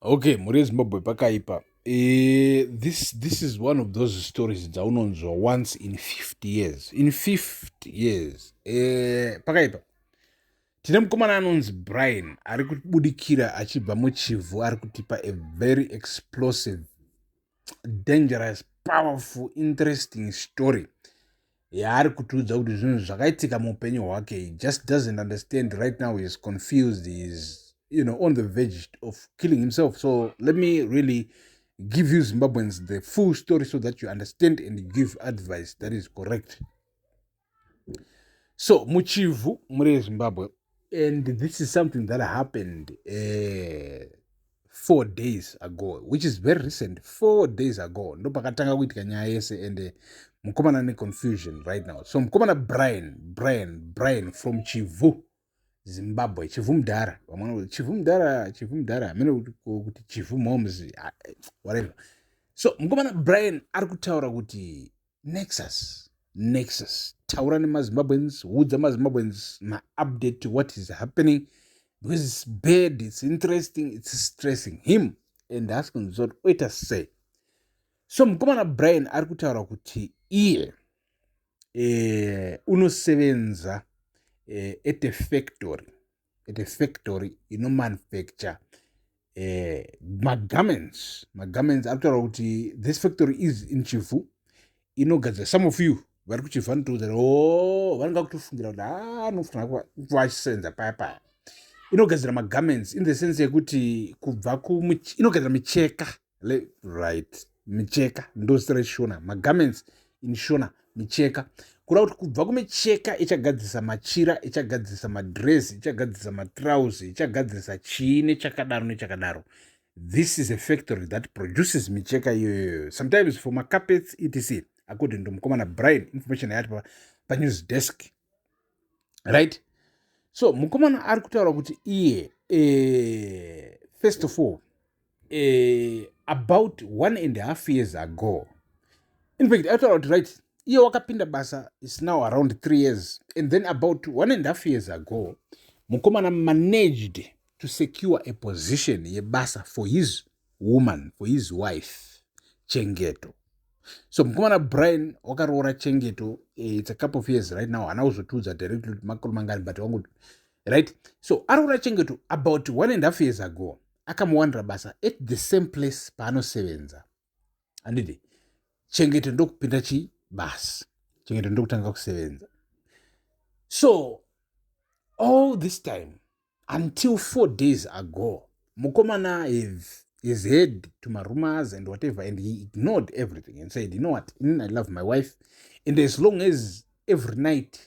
Okay, muri Zimbabwe pakaipa. This is one of those stories dzaunonzwa once in 50 years. In 50 years. Pakaipa. Tine mukomana anonzi Brian ari kubudikira achibva muchivhu ari kutipa a very explosive, dangerous, powerful, interesting story. Yaari kutiudza kuti zvinhu zvakaitika muupenyu hwake. He just doesn't understand right now. He's confused. He's on the verge of killing himself. So let me really give you Zimbabweans the full story so that you understand and give advice that is correct. So muchivhu muri Zimbabwe, and this is something that happened 4 days ago, which is very recent. 4 days ago ndo pakatanga kuitika nyaya yese, and mukomana ne confusion right now. So mukomana Brian from Chivhu, Zimbabwe. Chivhu mudhara, Chivhu mudhara amene kuti Chivhu moms, whatever. So mukomana Brian ari kutaura kuti Nexus, taura nemazimbabweans, udza mazimbabweans ma-update to what is happening, because it's bad, it's interesting, it's stressing him, and asking what oita say. So mukomana Brian ari kutaura kuti iye unosevenza at a factory inomanufacture magarments. Ari kutaura kuti this factory is in Chivhu. Inogadzira, some of you vari kuchivha ndokuti vanenge kutofungira kuti anofanira kuva achisenza paya. Inogadzira magarments in the sense yekuti kubva inogadzira micheka, right? Micheka ndozita reshona, magarments in shona, micheka. Kureva kuti kubva kumicheka ichagadzisa machira, ichagadzisa madress, ichagadzisa matrausi, ichagadzisa chii nechakadaro. This is a factory that produces micheka iyoyo, sometimes for macarpets etc. According to mukomana Brian, information yati panews desk, right? So mukomana ari kutaura kuti iye first of all, about 1.5 years ago, in fact ari kutaura kuti right, iye wakapinda basa is now around 3 years, and then about 1.5 years ago mukomana managed to secure a position yebasa for his woman, for his wife, Chengeto. So mukomana Brian wakaroora Chengeto, it's a couple of years right now, hana kuzotudza directly makuru mangani, but wangu, right? So aroora Chengeto about 1.5 years ago, akamuwanira basa at the same place paanosevenza. Andidi Chengeto ndokupinda basi, Chengeto ndokutanga kusevenza. So all this time until 4 days ago, mukomana his head to my rumors and whatever, and he ignored everything and said, you know what, I love my wife, and as long as every night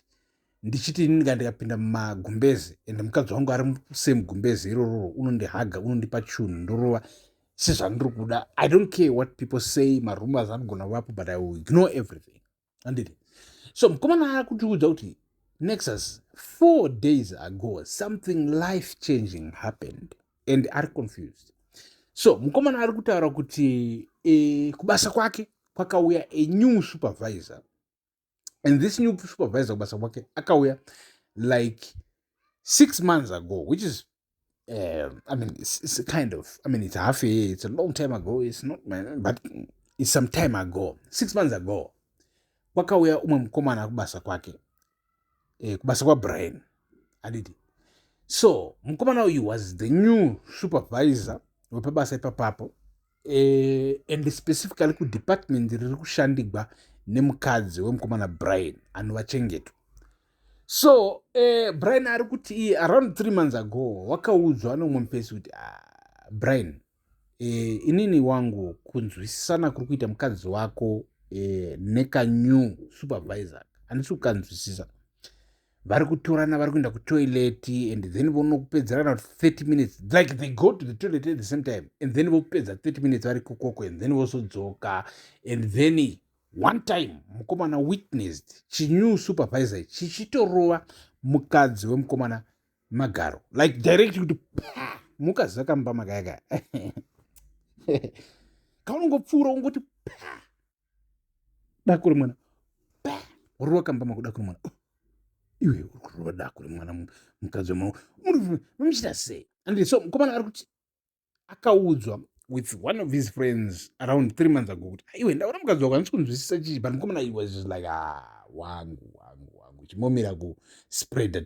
ndichiti ndikapinda mumagumbezi and mukadzi wangu ari same gumbezi iroro unondihaga, unondipa chunu, ndorova sezvandiri kuda, I don't care what people say, marumors anogona vapo, but I will ignore everything. Anditi so mukomana ari kutiudza kuti Nexus, 4 days ago, something life-changing happened, and are confused. So mukomana ari kutaura kuti kubasa kwake kwakauya a new supervisor, and this new supervisor kubasa kwake akauya like 6 months ago, which is it's kind of, it's half a year, it's a long time ago, it's not, but it's some time ago. 6 months ago kwakauya umwe mukomana kubasa kwake, kubasa kwa Brian, adidi. So mukomana uyu was the new supervisor wepabasa ipapapo, and specifically ku department riri kushandigwa nemukadzi wemukomana Brian anova Chengeto. So Brian ari kuti around 3 months ago wakaudzwa nomumwe mupesi kuti Brian, inini wangu kunzwisisana kuri kuita mukadzi wako neka new supervisor handisi kukanzwisisa. Vari kutorana, vari kuenda kutoilet, and then vonokupedzerana 30 minutes, like they go to the toilet at the same time, and then vopedza 30 minutes vari kukoko, and then vosodzoka, and then one time mukomana witnessed chinew supervisor chichitorova mukadzi wemukomana Magaro, like direct kuti mukadzi akamba makayaka kaunongopfuura ungoti dakuri mwana uri wakamba makudakuri mwana iwe uri kurova dakuri mwana mukadzi wemwana muchita sei. And so mukomana ari kuti akaudzwa with one of his friends around 3 months ago kuti iwe ndaona mukadzi wako andisikunzwisisa chii, but mukomana he was just like wangu chimomira kuspreada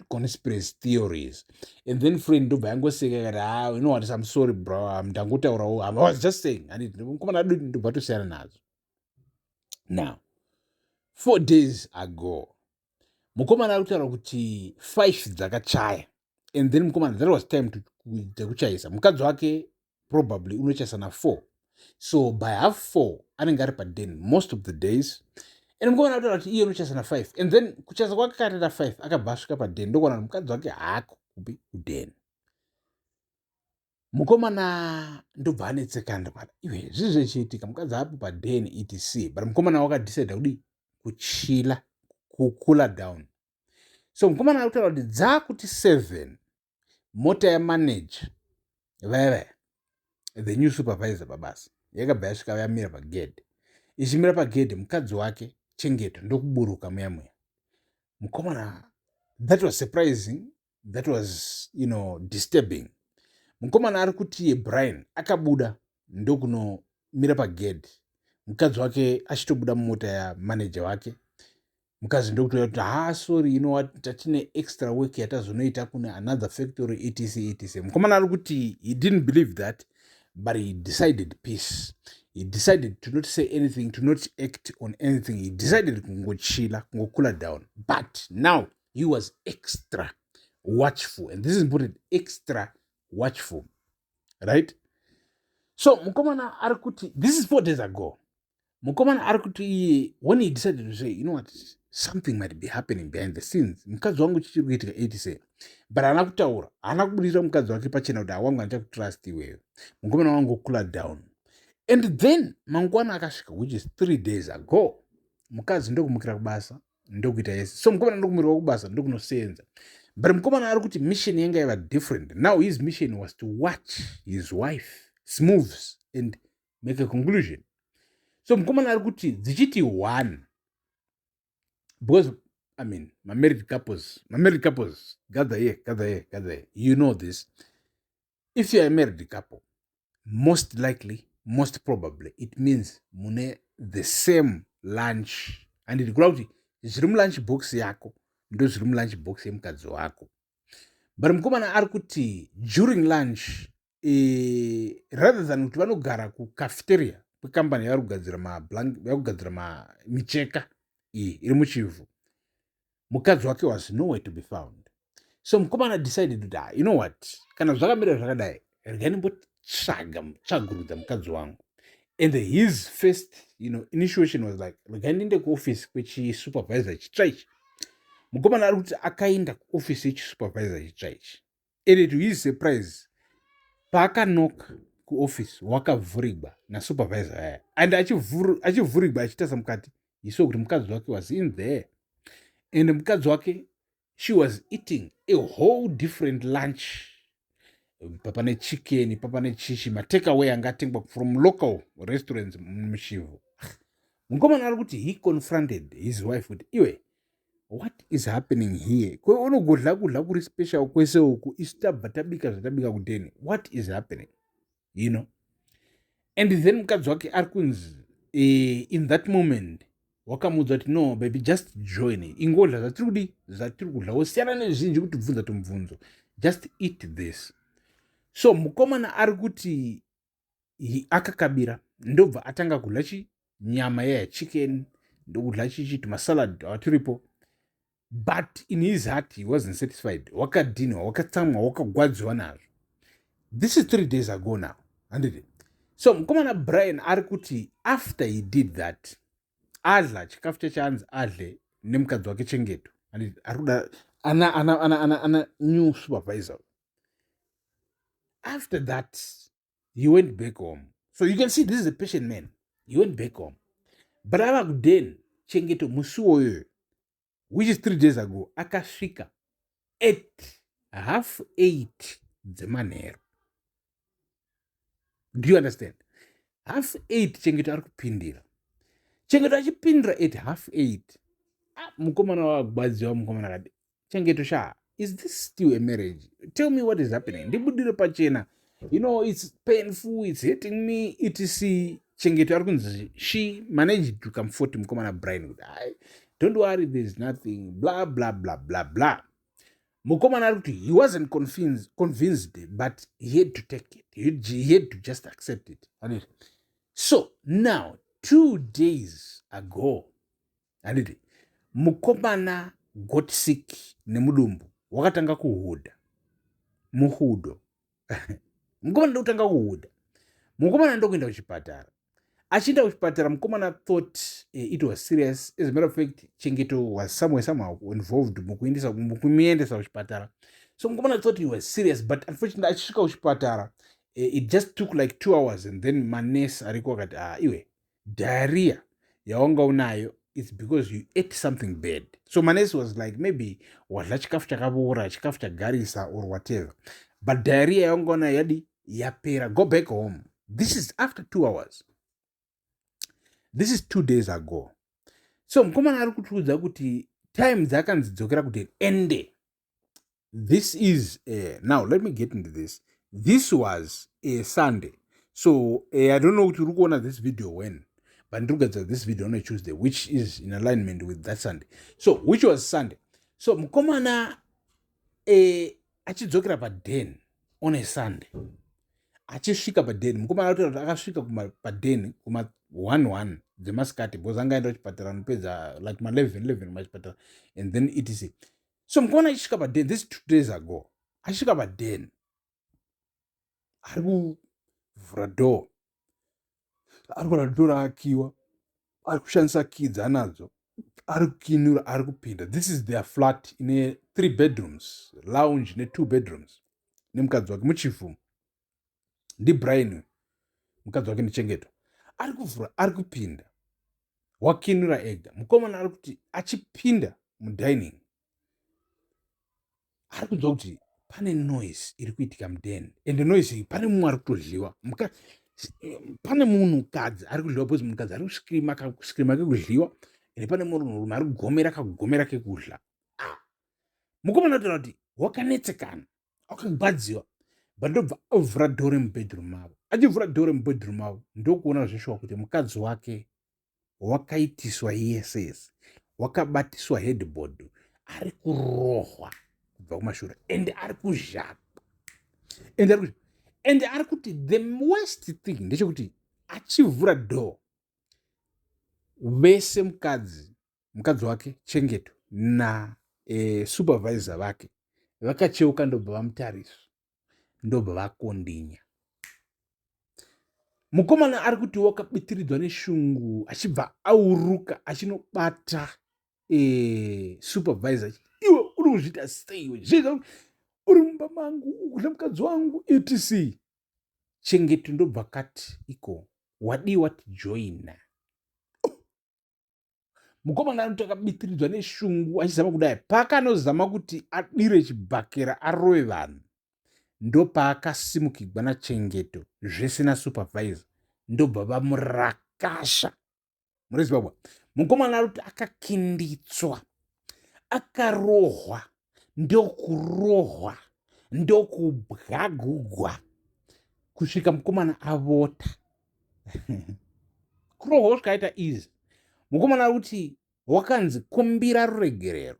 conspiracy theories. And then friend ndobva yangoseka ikati you know what, I'm sorry bro, ndangotaurawo, I was just saying, mukomana adu ndobva tosiyana nazo. Now 4 days ago mukomana ari kutaura kuti 5 dzakachaya, and then mukomana that was time kuchaisa. Mukadzi wake probably unochaisa na 4, so by half 4 anenge ari paden most of the days, and mukomana kutaura kuti iye unochaisa na 5, and then kuchaisa kwake katata 5 akabva asvika paden ndokuona kuti mukadzi wake haako kupi kuden. Mukomana ndobva anetseka ndobva iwe zvizvi zvichiitika, mukadzi apo paden etc, but mukomana wakadecide kudi kuchila, kukula down. So mukomana ari kutaura kuti dzakuti 7 mota yamanager vaiva the new supervisor babasa yakabva yasvika yamira pagedhe. Ichimira pagedhe mukadzi wake Chengeto ndokuburuka muya. Mukomana, that was surprising, that was disturbing. Mukomana ari kuti Brian akabuda ndokunomira pagedhe, mukadzi wake achitobuda mumota yamanager wake. Mukadzi ndokutoya kuti sorry, you know what, tatine extra work yatazonoita kune another factory etc. Mukomana ari kuti he didn't believe that, but he decided peace. He decided to not say anything, to not act on anything. He decided kungochila, kungokula down. But now he was extra watchful, and this is important, extra watchful, right? So mukomana ari kuti, this is 4 days ago. Mukomana ari kuti when he decided to say, you know what, something might be happening behind the scenes, mukadzi wangu chichiri kuitika 80, but haana kutaura, haana kubudisa mukadzi wake pachena kuti wangu handichakutrust iwewe. Mukomana wangu kula down. And then mangwana akasvika, which is 3 days ago, mukadzi ndokumukira kubasa, ndokuita yese. So mukomana ndokumirwa kubasa, ndokunosenza. But mukomana ari kuti mission yanga yava different. Now his mission was to watch his wife moves and make a conclusion. So mukomana ari kuti dzichiti 1, because I mean my married couples gather here, you know this. If you are a married couple, most likely, most probably, it means mune the same lunch, and it grows zviri mulunch box yako ndo zviri mulunch box yemukadzi wako. But mukomana ari kuti during lunch, rather than kuti vanogara kucafeteria kwekambani yakugadzira micheka iri muchivhu, mukadzi wake was nowhere to be found. So mukomana decided kuti you know what, kana zvakamira zvakadai, regai tsvagurudza mukadzi wangu. And his first initiation was like, regai ndiende kuoffice kwechisupervisor chitsva ichi. Mukomana ari kuti akaenda kuoffice yechisupervisor chitsva ichi, and to his surprise paakanoka kuoffice wakavhurigwa nasupervisor aya, and achivhurigwa achitasa mukati, he saw kuti mukadzi wake was in there, and mukadzi wake, she was eating a whole different lunch. Papane chicken, papane chichi, takeaway angatengwa from local restaurants muchivhu. Mukomana ari kuti he confronted his wife with, iwe, what is happening here? Unogodla kuri special kwese uku, isitabva tabika zvatabika kudeni. What is happening? And then mukadzi wake ari kunzi in that moment wakamudza kuti no baby, just join, ingodla zvatiri kudla, wosiyana nezvinji kuti bvunza tomubvunzo, just eat this. So mukomana ari kuti akakabira ndobva atanga kudla nyama chicken, ndokudla tumasalad atiripo. But in his heart he wasn't satisfied. Wakadinwa, wakatsamwa, wakagwadziwa nazvo. This is 3 days ago now, handiti. So mukomana Brian ari kuti after he did that, adla chikafu chachanzi adle nemukadzi wake Chengeto, handiti, arikuda ana new supervisor. After that, he went back home. So you can see this is a patient man. He went back home. But then Chengeto musuoyo, which is 3 days ago, akasvika at 7:30 dzemanheru. Do you understand? 7:30 Chengeto ari kupindira. Chengeto achipindira at 7:30. Mukomana wagwadziwa, mukomana akati, Chengeto sha, is this still a marriage? Tell me what is happening. Ndibudire pachena. it's painful, it's hurting me, etc. Chengeto ari kunzi she managed to comfort mukomana Brian. Don't worry, there's nothing, blah blah blah blah blah. Mukomana ari kuti he wasn't convinced, but he had to take it. He had to just accept it. So now 2 days ago, mukomana got sick nemudumbu wakatanga kuhudha muhudo. Mukomana ndokutanga kuhudha. Mukomana ndokuenda kuchipatara. Achienda kuchipatara, mukomana thought it was serious. As a matter of fact, Chengeto was somehow involved mukumuendesa kuchipatara. So mukomana thought it was serious, but unfortunately achisvika kuchipatara, it just took like 2 hours, and then manesi ariko akati iwe diarrhea yaunga unayo, it's because you ate something bad. So manesi was like, maybe wadla chikafu chakavora, chikafu chagarisa or whatever, but diarrhea yaunga unayo yadi yapera, go back home. This is after 2 hours. This is 2 days ago. So mukomana ari kutiudza kuti time dzakanzidzokera kuti ende. This is now let me get into this. This was a Sunday. So I don't know kuti uri kuona this video when, but ndikugadza this video on a Tuesday, which is in alignment with that Sunday. So which was Sunday. So mukomana achidzokera paden on a Sunday. Achisvika paden, mukomana akasvika paden kuma 1 dzemasikati, because angaenda kuchipatara nopedza like ma 11 machipatara, and then etc. So mukomana achisvika paden, this 2 days ago, achisvika paden ari kuvhura door, ari kuona door raakiwa, ari kushandisa kids anadzo, ari kukinura, ari kupinda. This is their flat ine 3 bedrooms, lounge ne 2 bedrooms. Nemukadzi wake muchivhu ndiBrian, mukadzi wake ndiChengeto. Ari kuvhura, ari kupinda, wakinura ega. Mukomana ari kuti achipinda mudining, ari kunzwa kuti pane noise iri kuitika mudeni, and noise iyi pane mumwe ari kutodliwa. Pane munhukadzi ari kudliwa, because munhukadzi ari kuscreama kekudliwa, and pane munhurume ari kugomera kekudla. Mukomana ataura kuti wakanetsekana, wakagwadziwa, but ndobva avhura dhore mubedroom mavo. Achivhura dhore mubedroom mavo, ndokuona zveshuwa kuti mukadzi wake wakaitiswa yese, wakabatiswa headboard, ari kurohwa kubva kumashura, and ari kuzhapa, and ari kuti the worst thing ndechekuti achivhura door, vese mukadzi wake Chengeto na supervisor vake vakacheuka, ndobva vamutarisa, ndobva vakondinya. Mukomana ari kuti wakabitiridzwa neshungu, achibva auruka achinobata supervisor. Iwe uri kuzviita sei iwe? Uri mumba mangu, ukudla mukadzi wangu, etc. Chengeto ndobva kati iko wadiwa tijoina. Mukomana ari kuti akabitiridzwa neshungu achizama kudai, pakanozama kuti adire chibhakera arove vanhu, ndopaakasimukirwa naChengeto zvese nasupervisor, ndobva vamurakasha muri Zimbabwe. Mukomana ari kuti akakinditswa, akarohwa, ndokurohwa, ndokubwagugwa kusvika mukomana avota. Kurohwa zvakaita izi. Mukomana ari kuti wakanzi kumbira ruregerero.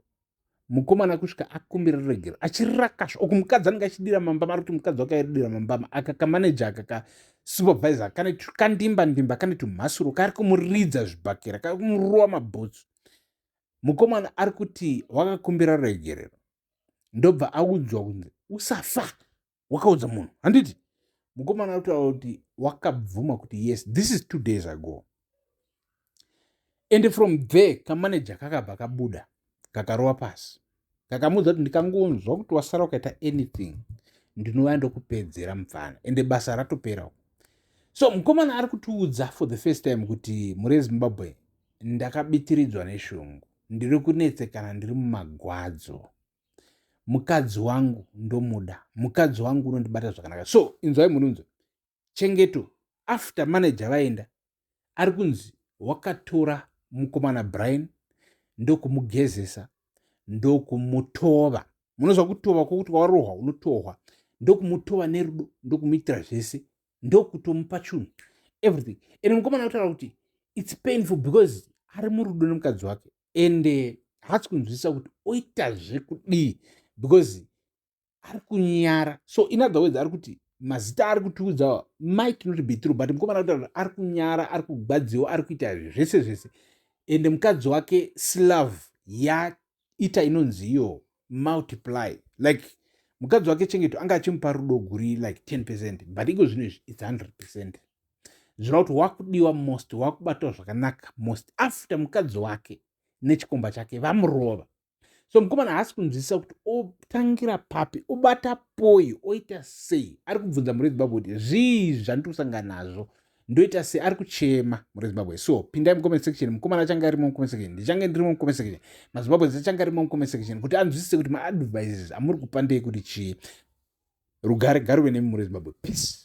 Mukomana kusvika akumbira ruregerero, achirakashwa. Uku mukadzi anenge achidira mambama, ari kuti mukadzi wake aidira mambama, akakamaneja akakasupervisor kane tukandimba kane tumhasuro kari kumuridza zvibhakera, kari kumurowa mabhutsu. Mukomana ari kuti wakakumbira ruregerero, ndobva audzwa kunzi usafa, wakaudza munhu, handiti? Mukomana ari kutaura kuti wakabvuma kuti yes, this is 2 days ago. And from there, kamaneja kakabva kabuda, kakarowa pasi, kakamudza kuti ndikangonzwa kuti wasara ukaita anything, ndinouya ndokupedzera mufana, ende basa ratopera. So mukomana ari kutiudza for the first time kuti muri Zimbabwe ndakabitiridzwa neshungu, ndiri kunetsekana, ndiri mumagwadzo, mukadzi wangu ndomuda, mukadzi wangu unondibata zvakanaka. So inzwai mununzwe, Chengeto after manager vaenda, ari kunzi wakatora mukomana Brian ndokumugezesa, ndokumutova. Munozwa kutova kwokuti warohwa unotohwa, ndokumutova nerudo, ndokumuitira zvese, ndokutomupa chinhu everything. And mukomana anotaura kuti it's painful because ari murudo nemukadzi wake and haasi kunzwisisa kuti oitazve kudii because ari kunyara. So in other words, ari kuti mazita ari kutiudza might not be true, but mukomana anotaura ari kunyara, ari kugwadziwa, ari kuita zvese zvese, and mukadzi wake slave yaita inonzi iyo multiply. Like mukadzi wake Chengeto anga achimupa rudo guri like 10%, but iko zvino izvi it's 100%. Zvino kuti wakudiwa most, wakubatwa zvakanaka most after mukadzi wake nechikomba chake vamurova. So mukomana haasi kunzwisisa kuti otangira papi, obata poi, oita sei. Ari kubvunza mureZimbabwe kuti zvii zvandosangana nazvo, ndoita sei, ari kuchema mureZimbabwe. So pindai mucomment section, mukomana achanga arimo mucomment section, ndichange ndirimo mucomment section, maZimbabwe achanga arimo mucomment section, kuti anzwisise kuti maadvices amuri kupa ndei kuti chii. Rugare ngaruve nemi mureZimbabwe. Peace.